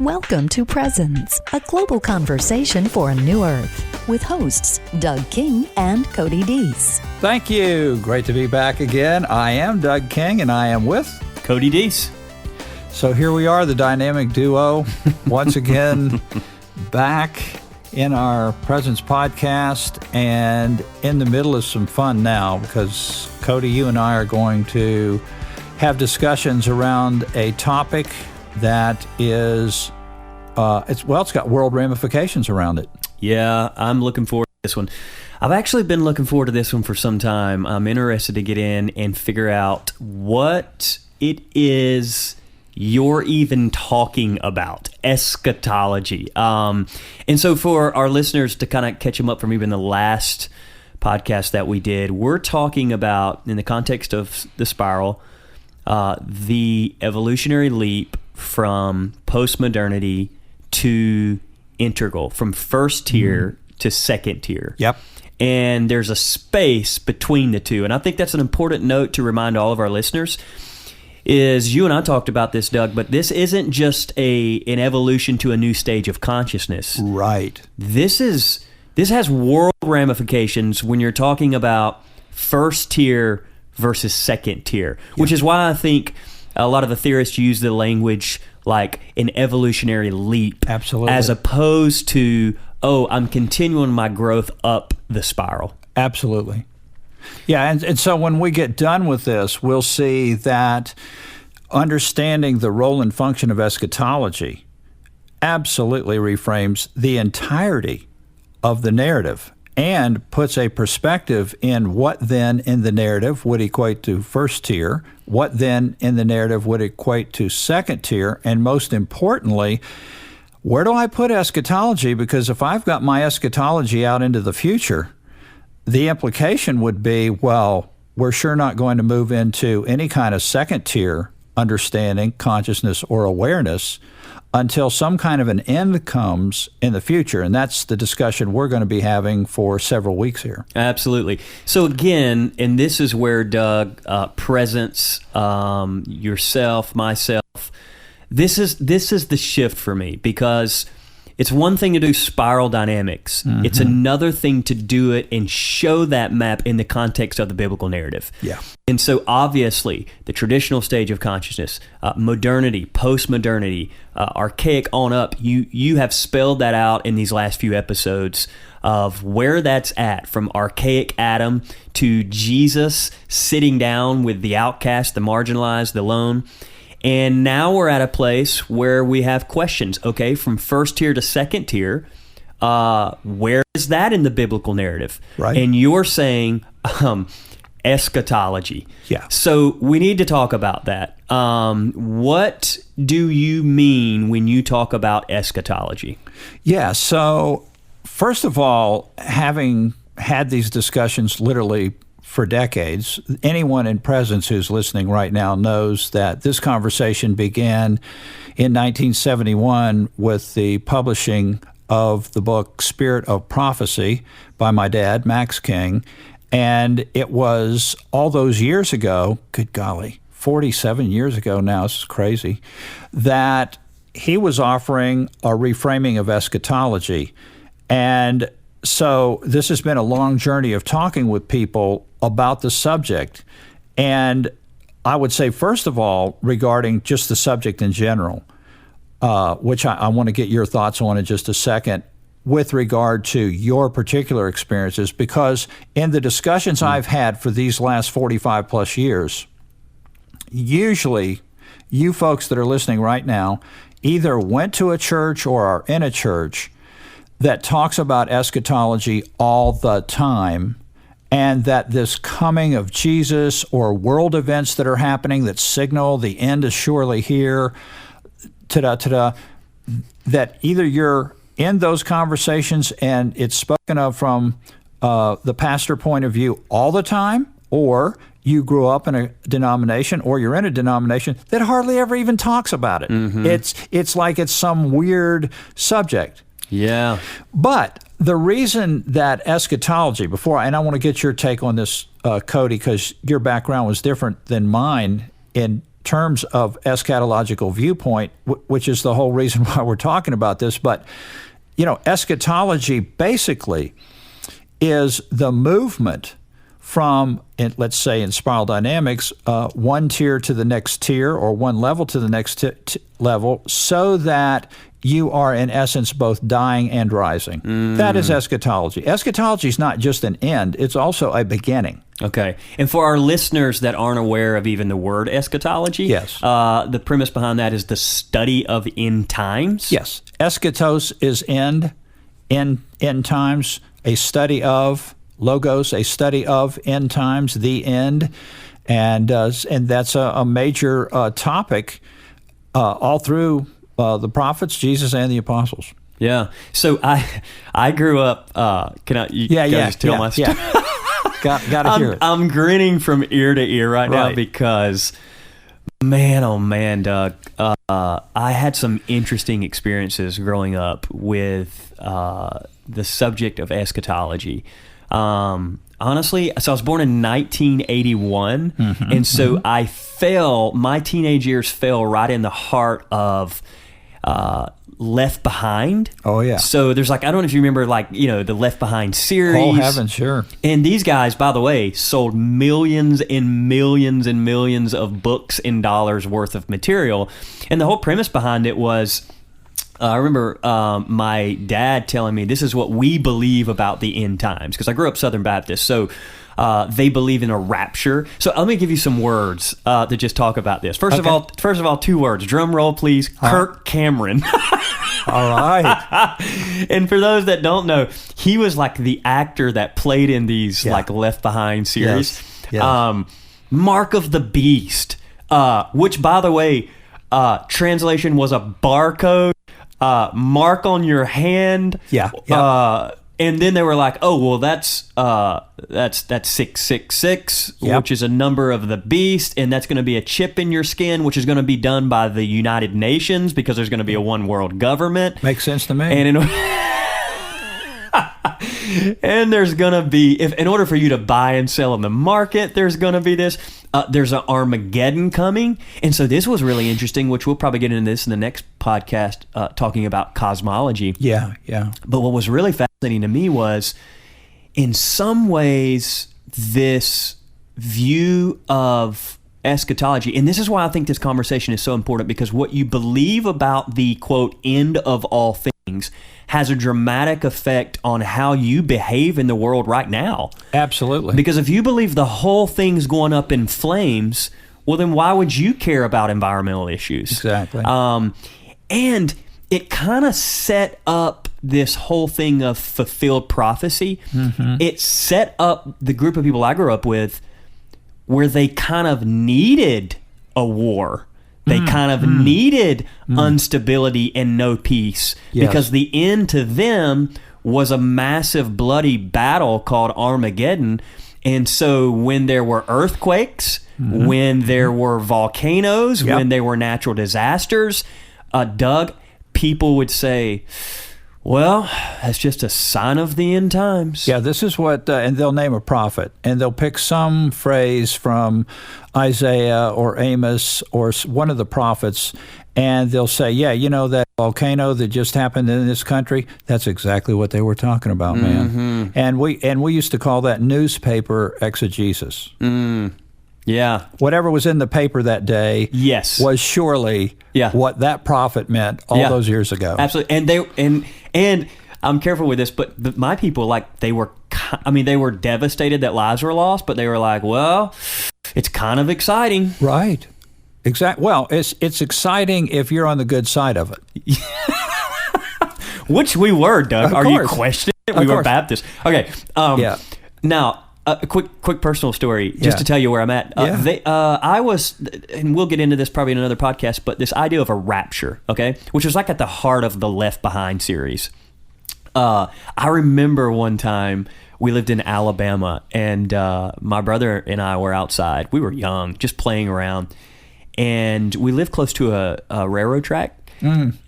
Welcome to Presence, a global conversation for a new earth, with hosts Doug King and Cody Deese. Thank you. Great to be back again. I am Doug King, and I am with Cody Deese. So here we are, the dynamic duo, once again, back in our Presence podcast, and in the middle of some fun now, because Cody, you and I are going to have discussions around a topic that is, it's got world ramifications around it. Yeah, I'm looking forward to this one. I've actually been looking forward to this one for some time. I'm interested to get in and figure out what it is you're even talking about, eschatology. And so for our listeners to kind of catch them up from even the last podcast that we did, we're talking about, in the context of the spiral, the evolutionary leap from postmodernity to integral, from first tier to second tier. Yep. And there's a space between the two. And I think that's an important note to remind all of our listeners, is you and I talked about this, Doug, but this isn't just an evolution to a new stage of consciousness. Right. This has world ramifications when you're talking about first tier versus second tier, which is why I think a lot of the theorists use the language like an evolutionary leap. Absolutely. As opposed to, I'm continuing my growth up the spiral. Absolutely. Yeah, and so when we get done with this, we'll see that understanding the role and function of eschatology absolutely reframes the entirety of the narrative and puts a perspective in what then in the narrative would equate to first tier, what then in the narrative would equate to second tier, and most importantly, where do I put eschatology? Because if I've got my eschatology out into the future, the implication would be, well, we're sure not going to move into any kind of second tier understanding, consciousness, or awareness until some kind of an end comes in the future. And that's the discussion we're going to be having for several weeks here. Absolutely. So again, and this is where, Doug, presence, yourself, myself, this is the shift for me, because it's one thing to do spiral dynamics. Mm-hmm. It's another thing to do it and show that map in the context of the biblical narrative. Yeah. And so obviously, the traditional stage of consciousness, modernity, post-modernity, archaic on up, you have spelled that out in these last few episodes of where that's at, from archaic Adam to Jesus sitting down with the outcast, the marginalized, the lone. And now we're at a place where we have questions, okay, from first tier to second tier, where is that in the biblical narrative? Right. And you're saying eschatology. Yeah. So we need to talk about that. What do you mean when you talk about eschatology? Yeah, so first of all, having had these discussions literally for decades, anyone in Presence who's listening right now knows that this conversation began in 1971 with the publishing of the book Spirit of Prophecy by my dad, Max King. And it was all those years ago, good golly, 47 years ago now, this is crazy, that he was offering a reframing of eschatology. And so this has been a long journey of talking with people about the subject. And I would say, first of all, regarding just the subject in general, which I want to get your thoughts on in just a second, with regard to your particular experiences, because in the discussions I've had for these last 45 plus years, usually you folks that are listening right now either went to a church or are in a church that talks about eschatology all the time, and that this coming of Jesus or world events that are happening that signal the end is surely here, that either you're in those conversations and it's spoken of from the pastor point of view all the time, or you grew up in a denomination, or you're in a denomination that hardly ever even talks about it. Mm-hmm. It's like it's some weird subject. Yeah. But the reason that eschatology, and I want to get your take on this, Cody, because your background was different than mine in terms of eschatological viewpoint, which is the whole reason why we're talking about this. But, eschatology basically is the movement from, let's say in spiral dynamics, one tier to the next tier or one level to the next level, so that you are in essence both dying and rising. That is eschatology. Eschatology is not just an end, it's also a beginning. Okay. And for our listeners that aren't aware of even the word eschatology, yes, the premise behind that is the study of end times. Yes. Eschatos is end times, a study of, logos, a study of end times, the end. And that's a major topic all through the prophets, Jesus, and the apostles. Yeah. So I grew up. Can I? Just tell my story. Yeah. Got to hear it. I'm grinning from ear to ear right now because, man, oh man, Doug, I had some interesting experiences growing up with the subject of eschatology. Honestly, so I was born in 1981, and so my teenage years fell right in the heart of Left Behind. Oh, yeah. So there's I don't know if you remember the Left Behind series. Oh, heaven, sure. And these guys, by the way, sold millions and millions and millions of books and dollars worth of material. And the whole premise behind it was, I remember my dad telling me, this is what we believe about the end times, because I grew up Southern Baptist. So they believe in a rapture. So let me give you some words to just talk about this. First of all, 2 words. Drum roll, please. Kirk Cameron. All right. And for those that don't know, he was the actor that played in these Left Behind series. Yes. Mark of the Beast, which, by the way, translation was a barcode. Mark on your hand. Yeah. And then they were like, oh, well, that's 666, which is a number of the beast, and that's going to be a chip in your skin, which is going to be done by the United Nations because there's going to be a one world government. Makes sense to me. And and there's going to be, in order for you to buy and sell in the market, there's going to be this. There's an Armageddon coming. And so this was really interesting, which we'll probably get into this in the next podcast, talking about cosmology. Yeah. But what was really fascinating to me was, in some ways, this view of eschatology, and this is why I think this conversation is so important, because what you believe about the, quote, end of all things has a dramatic effect on how you behave in the world right now. Absolutely. Because if you believe the whole thing's going up in flames, well, then why would you care about environmental issues? Exactly. And it kind of set up this whole thing of fulfilled prophecy. It set up the group of people I grew up with where they kind of needed a war. They kind of needed instability and no peace, because the end to them was a massive bloody battle called Armageddon. And so when there were earthquakes, when there were volcanoes, when there were natural disasters, Doug, people would say, well, that's just a sign of the end times. Yeah, this is what, and they'll name a prophet, and they'll pick some phrase from Isaiah or Amos or one of the prophets, and they'll say, that volcano that just happened in this country, that's exactly what they were talking about, man. And we used to call that newspaper exegesis. Yeah. Whatever was in the paper that day was surely what that prophet meant all those years ago. Absolutely. And I'm careful with this, but my people, they were devastated that lives were lost, but they were like, well, it's kind of exciting. Right. Exactly. Well, it's exciting if you're on the good side of it. Which we were, Doug. Are you questioning it? We were Baptist. Okay. Now, a quick personal story, just to tell you where I'm at. I was, and we'll get into this probably in another podcast, but this idea of a rapture, okay, which was at the heart of the Left Behind series. I remember one time we lived in Alabama, and my brother and I were outside. We were young, just playing around, and we lived close to a railroad track.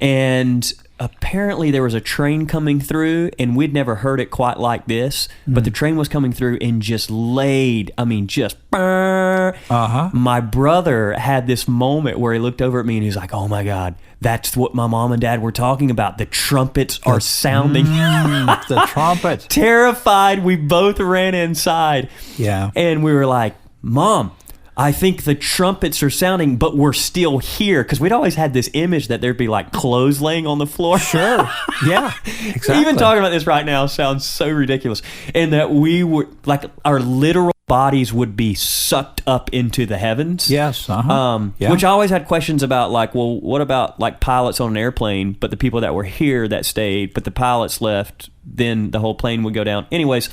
And apparently there was a train coming through, and we'd never heard it quite like this, but the train was coming through and just laid, just my brother had this moment where he looked over at me and he's like, oh my God, that's what my mom and dad were talking about. The trumpets are sounding. The trumpet. Terrified, we both ran inside. Yeah. And we were like, Mom, I think the trumpets are sounding, but we're still here. Because we'd always had this image that there'd be like clothes laying on the floor. Sure. Yeah, exactly. Even talking about this right now sounds so ridiculous. And that we were, like, our literal bodies would be sucked up into the heavens. Yes. Which I always had questions about, like, well, what about like pilots on an airplane, but the people that were here that stayed, but the pilots left, then the whole plane would go down. Anyways,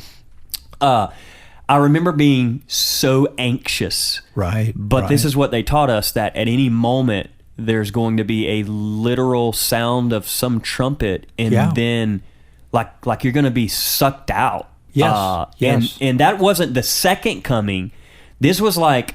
I remember being so anxious. Right. But this is what they taught us, that at any moment there's going to be a literal sound of some trumpet, and then like you're going to be sucked out. Yes. Yes. And that wasn't the second coming. This was like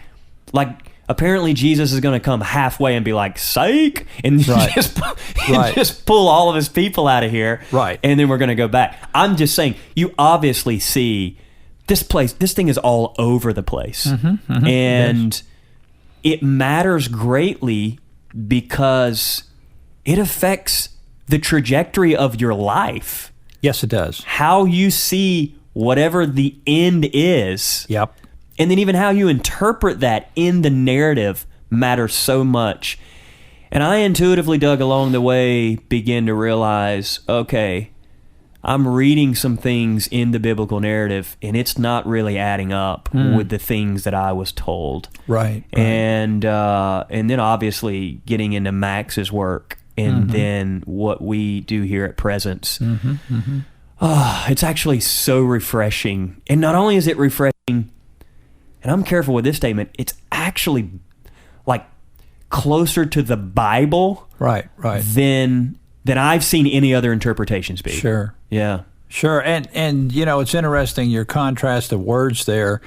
apparently Jesus is going to come halfway and be like, psych, and just pull all of his people out of here. Right. And then we're going to go back. I'm just saying, you obviously see this thing is all over the place. And it matters greatly because it affects the trajectory of your life. Yes, it does. How you see whatever the end is. Yep. And then even how you interpret that in the narrative matters so much. And I intuitively, Doug, along the way, began to realize, okay, I'm reading some things in the biblical narrative, and it's not really adding up with the things that I was told. Right. And then obviously getting into Max's work, and then what we do here at Presence. It's actually so refreshing. And not only is it refreshing, and I'm careful with this statement, it's actually like closer to the Bible than I've seen any other interpretations be. Sure. Yeah. Sure. And you know, it's interesting, your contrast of words there.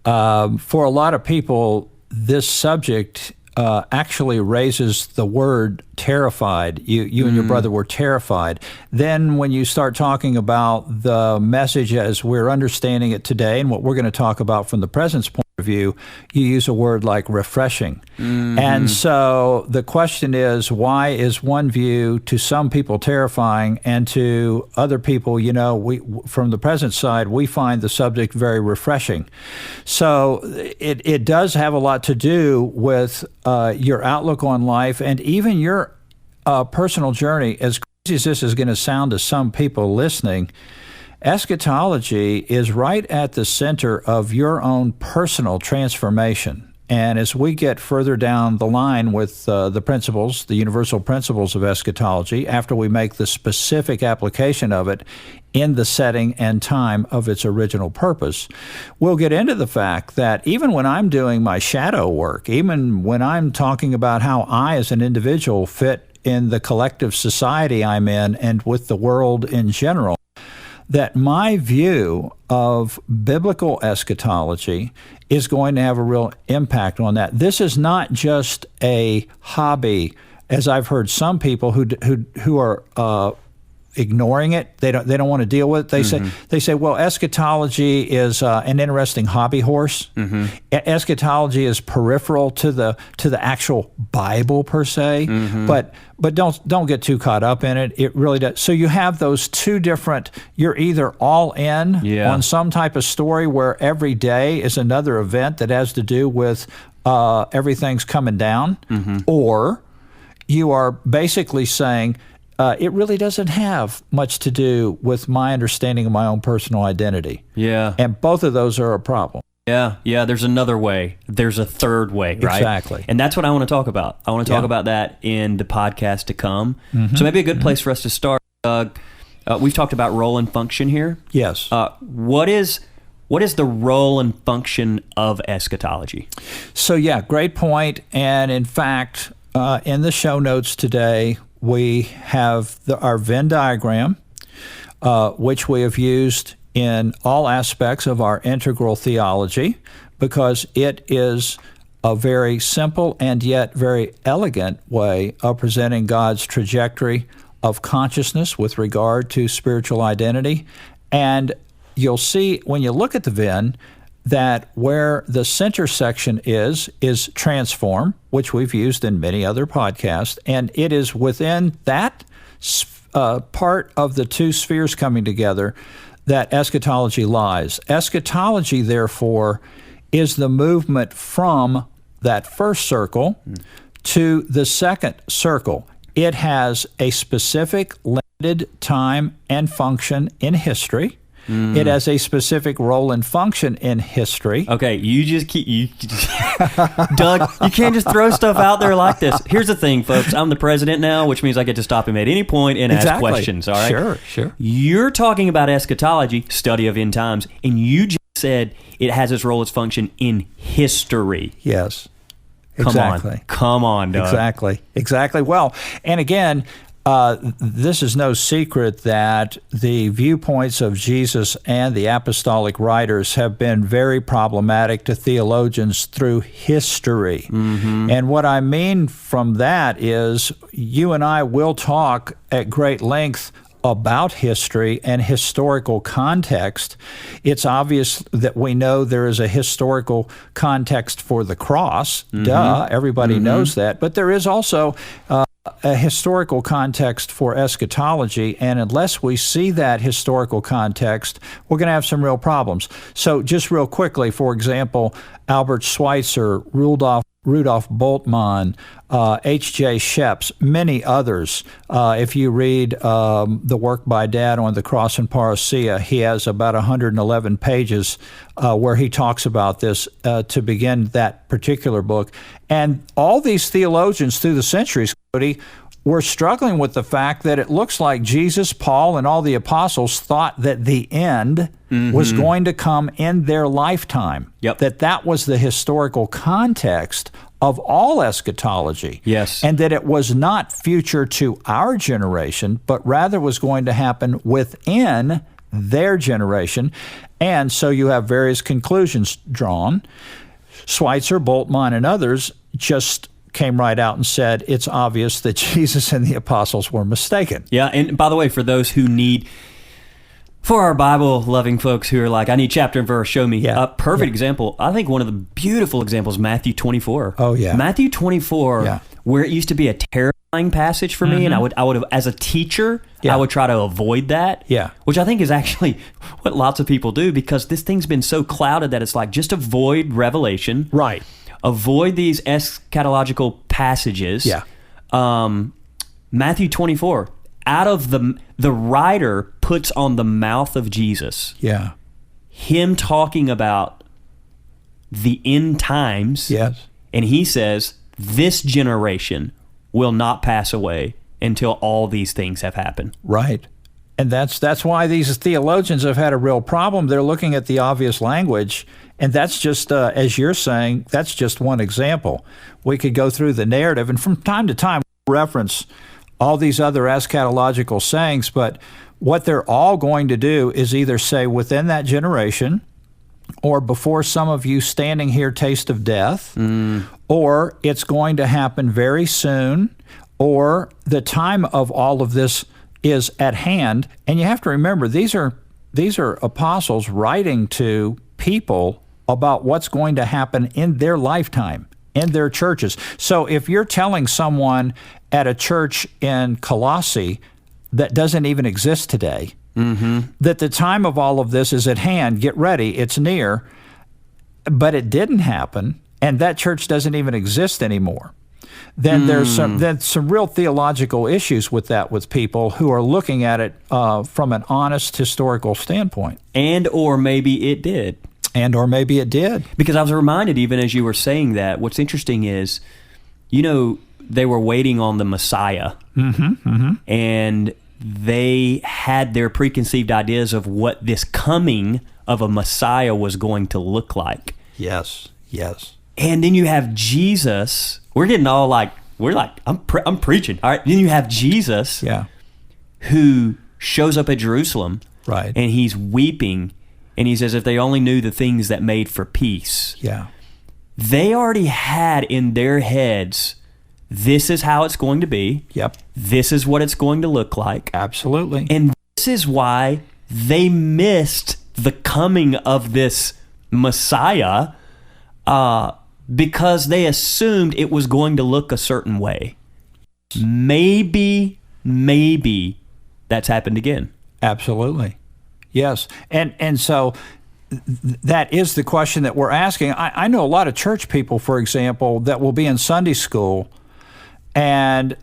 For a lot of people, this subject actually raises the word terrified. You and your brother were terrified. Then when you start talking about the message as we're understanding it today and what we're going to talk about from the presence point of view, you use a word like refreshing. And so the question is, why is one view to some people terrifying, and to other people, you know, we from the present side, we find the subject very refreshing. So it does have a lot to do with your outlook on life, and even your personal journey. As crazy as this is going to sound to some people listening, eschatology is right at the center of your own personal transformation. And as we get further down the line with the principles, the universal principles of eschatology, after we make the specific application of it in the setting and time of its original purpose, we'll get into the fact that even when I'm doing my shadow work, even when I'm talking about how I as an individual fit in the collective society I'm in and with the world in general, that my view of biblical eschatology is going to have a real impact on that. This is not just a hobby, as I've heard some people who are ignoring it. They don't want to deal with it. They say, well, eschatology is an interesting hobby horse. Eschatology is peripheral to the actual Bible per se. But don't get too caught up in it. It really does. So you have those two different. You're either all in on some type of story where every day is another event that has to do with everything's coming down, or you are basically saying, it really doesn't have much to do with my understanding of my own personal identity. Yeah. And both of those are a problem. Yeah, there's another way. There's a third way, right? Exactly. And that's what I want to talk about. I want to talk about that in the podcast to come. So maybe a good place for us to start, Doug, we've talked about role and function here. Yes. What is the role and function of eschatology? So great point. And in fact, in the show notes today, we have our Venn diagram, which we have used in all aspects of our integral theology, because it is a very simple and yet very elegant way of presenting God's trajectory of consciousness with regard to spiritual identity. And you'll see when you look at the Venn that where the center section is transform, which we've used in many other podcasts, and it is within that part of the two spheres coming together that eschatology lies. Eschatology, therefore, is the movement from that first circle to the second circle. It has a specific limited time and function in history. It has a specific role and function in history. Okay, Doug, you can't just throw stuff out there like this. Here's the thing, folks. I'm the president now, which means I get to stop him at any point and ask questions, all right? Sure. You're talking about eschatology, study of end times, and you just said it has its role, its function in history. Yes. Exactly. Come on, Doug. Exactly. Well, and again, this is no secret that the viewpoints of Jesus and the apostolic writers have been very problematic to theologians through history. And what I mean from that is you and I will talk at great length about history and historical context. It's obvious that we know there is a historical context for the cross. Duh, everybody knows that. But there is also a historical context for eschatology, and unless we see that historical context, we're going to have some real problems. So just real quickly, for example, Albert Schweitzer, Rudolf Bultmann, H.J. Sheps, many others. If you read the work by Dad on the cross and parousia, he has about 111 pages where he talks about this to begin that particular book. And all these theologians through the centuries, Cody, were struggling with the fact that it looks like Jesus, Paul, and all the apostles thought that the end was going to come in their lifetime. That was the historical context of all eschatology. Yes. And that it was not future to our generation, but rather was going to happen within their generation. And so you have various conclusions drawn. Schweitzer, Bultmann, and others just came right out and said it's obvious that Jesus and the apostles were mistaken. Yeah, and by the way, for those who need, for our Bible-loving folks who are like, I need chapter and verse, show me. A perfect example, I think one of the beautiful examples, Matthew 24. Oh, yeah. Matthew 24, where it used to be a terrifying passage for me, and I would have, as a teacher, I would try to avoid that, which I think is actually what lots of people do, because this thing's been so clouded that it's like, just avoid Revelation. Right. Avoid these eschatological passages. Matthew 24, out of the writer puts on the mouth of Jesus. Him talking about the end times. And he says, this generation will not pass away until all these things have happened. Right. And that's why these theologians have had a real problem. They're looking at the obvious language, and that's just, as you're saying, that's just one example. We could go through the narrative, and from time to time reference all these other eschatological sayings, but what they're all going to do is either say within that generation, or before some of you standing here taste of death, or it's going to happen very soon, or the time of all of this is at hand. And you have to remember, these are apostles writing to people about what's going to happen in their lifetime, in their churches. So if you're telling someone at a church in Colossae that doesn't even exist today, that the time of all of this is at hand, get ready, it's near, but it didn't happen, and that church doesn't even exist anymore, then there's some real theological issues with that, with people who are looking at it from an honest historical standpoint. And or maybe it did. Because I was reminded, even as you were saying that, what's interesting is, they were waiting on the Messiah. And they had their preconceived ideas of what this coming of a Messiah was going to look like. Yes. And then you have Jesus. We're getting all like, I'm preaching. All right. Then you have Jesus, who shows up at Jerusalem, right? And he's weeping, and he says, if they only knew the things that made for peace. They already had in their heads this is how it's going to be. Yep. This is what it's going to look like. Absolutely. And this is why they missed the coming of this Messiah, because they assumed it was going to look a certain way. Maybe that's happened again. Absolutely. Yes. And so that is the question that we're asking. I know a lot of church people, for example, that will be in Sunday school, and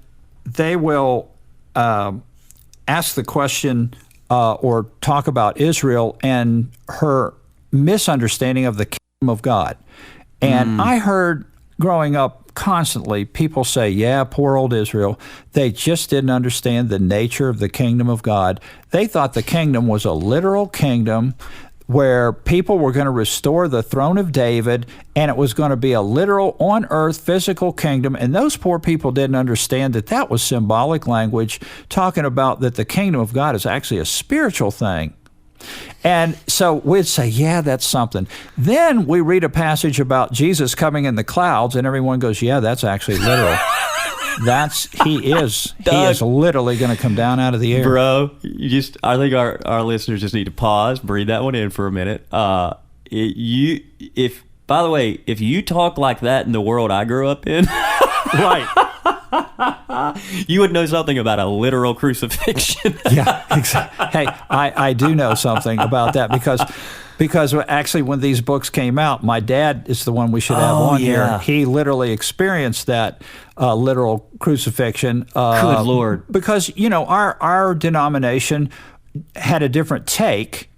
they will ask the question or talk about Israel and her misunderstanding of the kingdom of God. And I heard growing up constantly people say, yeah, poor old Israel. They just didn't understand the nature of the kingdom of God. They thought the kingdom was a literal kingdom where people were going to restore the throne of David, and it was going to be a literal on earth physical kingdom. And those poor people didn't understand that that was symbolic language talking about that the kingdom of God is actually a spiritual thing. And so we'd say, yeah, that's something. Then we read a passage about Jesus coming in the clouds, and everyone goes, yeah, that's actually literal. He is literally going to come down out of the air. Bro, I think our listeners just need to pause, breathe that one in for a minute. By the way, if you talk like that in the world I grew up in, right, you would know something about a literal crucifixion. Yeah, exactly. Hey, I do know something about that because actually when these books came out, my dad is the one we should have on here. He literally experienced that literal crucifixion. Good Lord. Because, our denomination had a different take.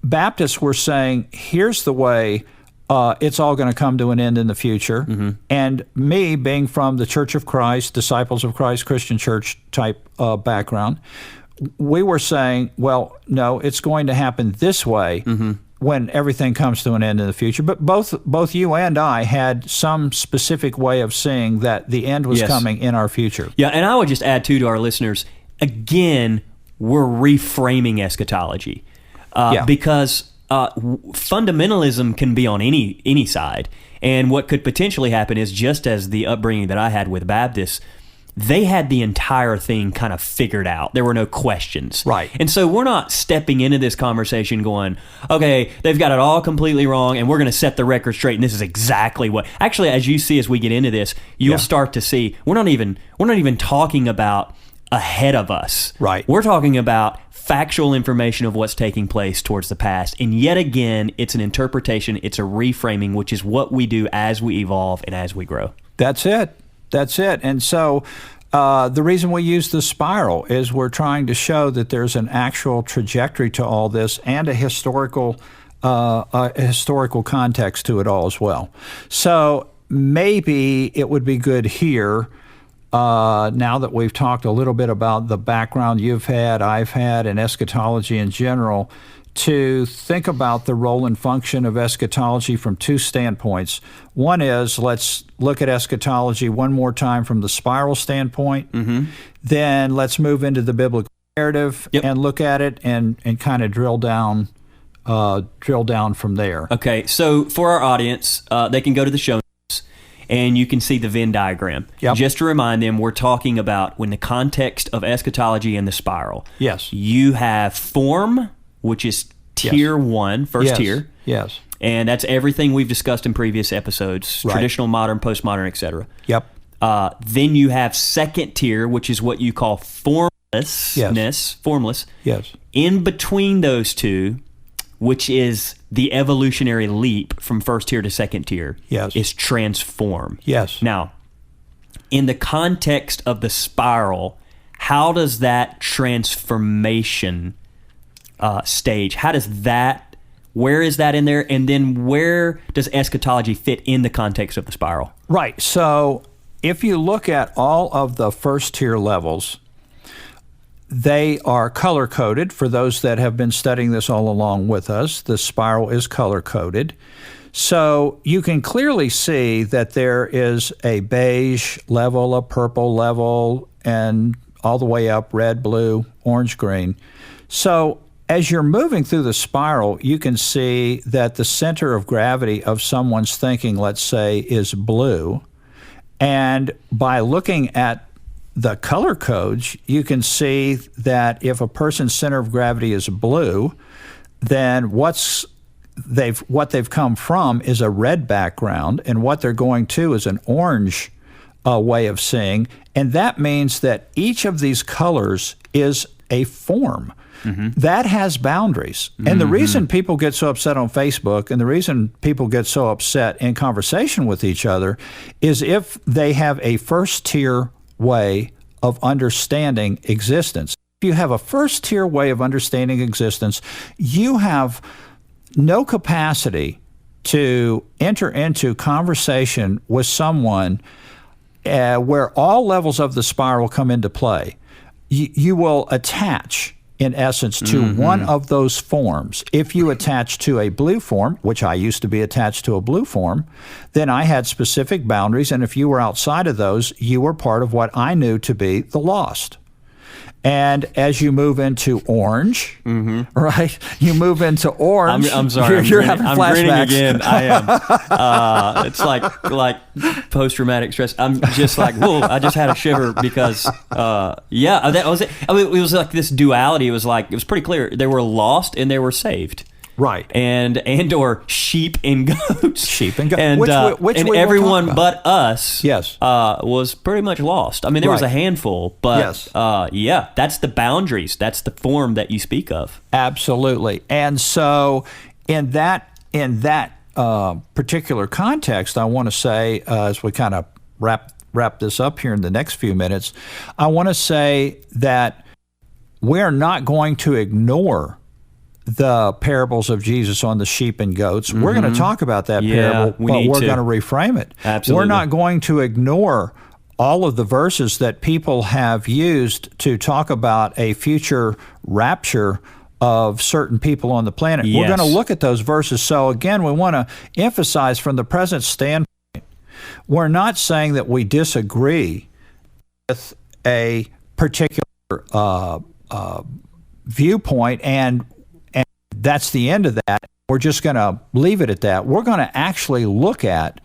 Baptists were saying, here's the way it's all going to come to an end in the future. Mm-hmm. And me, being from the Church of Christ, Disciples of Christ, Christian church type background, we were saying, well, no, it's going to happen this way when everything comes to an end in the future. But both you and I had some specific way of seeing that the end was coming in our future. Yeah, and I would just add, too, to our listeners, again, we're reframing eschatology because fundamentalism can be on any side. And what could potentially happen is, just as the upbringing that I had with Baptists, they had the entire thing kind of figured out. There were no questions. Right. And so we're not stepping into this conversation going, okay, they've got it all completely wrong, and we're going to set the record straight, and this is exactly what... Actually, as you see as we get into this, you'll start to see we're not even talking about ahead of us. Right. We're talking about factual information of what's taking place towards the past. And yet again, it's an interpretation, it's a reframing, which is what we do as we evolve and as we grow. That's it. And so the reason we use the spiral is we're trying to show that there's an actual trajectory to all this and a historical context to it all as well. So maybe it would be good here, now that we've talked a little bit about the background you've had, I've had, and eschatology in general, to think about the role and function of eschatology from two standpoints. One is, let's look at eschatology one more time from the spiral standpoint. Mm-hmm. Then let's move into the biblical narrative and look at it and kind of drill down from there. Okay, so for our audience, they can go to the show notes and you can see the Venn diagram. Yep. Just to remind them, we're talking about when the context of eschatology and the spiral. Yes. You have form, which is tier one, first tier. Yes. And that's everything we've discussed in previous episodes, traditional, modern, postmodern, etc. Yep. Then you have second tier, which is what you call formlessness, formless. Yes. In between those two, which is the evolutionary leap from first tier to second tier, is transform. Yes. Now, in the context of the spiral, how does that transformation stage, where is that in there? And then where does eschatology fit in the context of the spiral? Right. So if you look at all of the first tier levels, they are color-coded. For those that have been studying this all along with us, the spiral is color-coded. So you can clearly see that there is a beige level, a purple level, and all the way up, red, blue, orange, green. So as you're moving through the spiral, you can see that the center of gravity of someone's thinking, let's say, is blue. And by looking at the color codes, you can see that if a person's center of gravity is blue, then what they've come from is a red background, and what they're going to is an orange way of seeing. And that means that each of these colors is a form. That has boundaries. And the reason people get so upset on Facebook, and the reason people get so upset in conversation with each other, is if they have a first-tier way of understanding existence. If you have a first-tier way of understanding existence, you have no capacity to enter into conversation with someone where all levels of the spiral come into play. You will attach, in essence, to one of those forms. If you attach to a blue form, which I used to be attached to a blue form, then I had specific boundaries, and if you were outside of those, you were part of what I knew to be the lost. And as you move into orange, right? You move into orange. I'm sorry. You're having I'm flashbacks. grinning again. I am. It's like post-traumatic stress. I'm just like, whoa! I just had a shiver because, yeah, that was it. I mean, it was like this duality. It was pretty clear. They were lost and they were saved. Right. And or sheep and goats. Sheep and goats. And, which and we will everyone talk about. but us Yes. was pretty much lost. I mean, there was a handful, but Yes. yeah, that's the boundaries. That's the form that you speak of. Absolutely. And so in that particular context, I want to say, as we kind of wrap this up here in the next few minutes, I want to say that we're not going to ignore the parables of Jesus on the sheep and goats. We're going to talk about that parable, but we're going to reframe it. Absolutely. We're not going to ignore all of the verses that people have used to talk about a future rapture of certain people on the planet. Yes. We're going to look at those verses. So again, we want to emphasize from the present standpoint, we're not saying that we disagree with a particular viewpoint and that's the end of that. We're just going to leave it at that. We're going to actually look at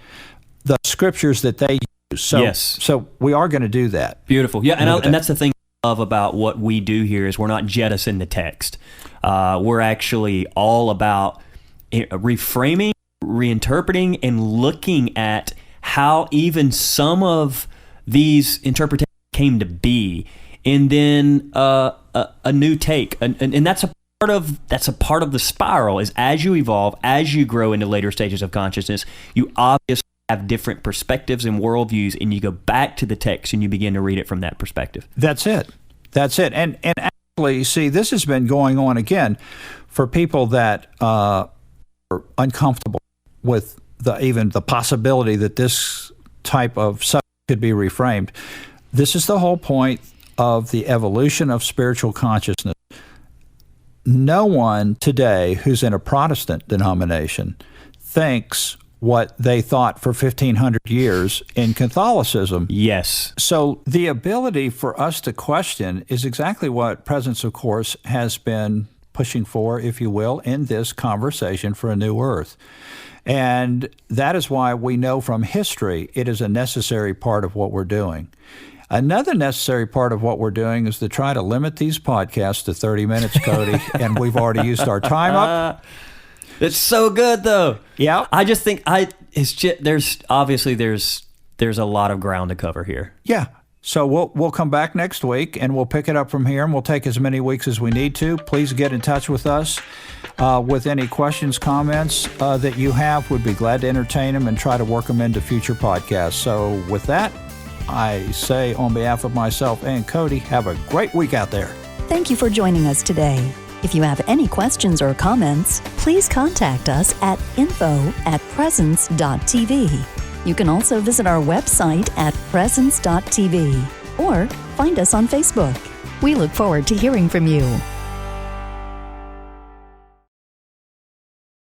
the scriptures that they use. So, yes. So we are going to do that. Beautiful. Yeah, and that's the thing I love about what we do here is we're not jettisoning the text. We're actually all about reframing, reinterpreting, and looking at how even some of these interpretations came to be, and then a new take. And that's a part of the spiral is as you evolve, as you grow into later stages of consciousness, you obviously have different perspectives and worldviews, and you go back to the text and you begin to read it from that perspective. That's it. And actually, see, this has been going on again for people that are uncomfortable with even the possibility that this type of subject could be reframed. This is the whole point of the evolution of spiritual consciousness. No one today who's in a Protestant denomination thinks what they thought for 1,500 years in Catholicism. Yes. So the ability for us to question is exactly what Presence of Course has been pushing for, if you will, in this conversation for a new earth. And that is why we know from history it is a necessary part of what we're doing. Another necessary part of what we're doing is to try to limit these podcasts to 30 minutes, Cody, and we've already used our time up. It's so good, though. Yeah. I just think there's a lot of ground to cover here. Yeah. So we'll come back next week, and we'll pick it up from here, and we'll take as many weeks as we need to. Please get in touch with us with any questions, comments that you have. We'd be glad to entertain them and try to work them into future podcasts. So with that, I say on behalf of myself and Cody, have a great week out there. Thank you for joining us today. If you have any questions or comments, please contact us at info@presence.tv. You can also visit our website at presence.tv or find us on Facebook. We look forward to hearing from you.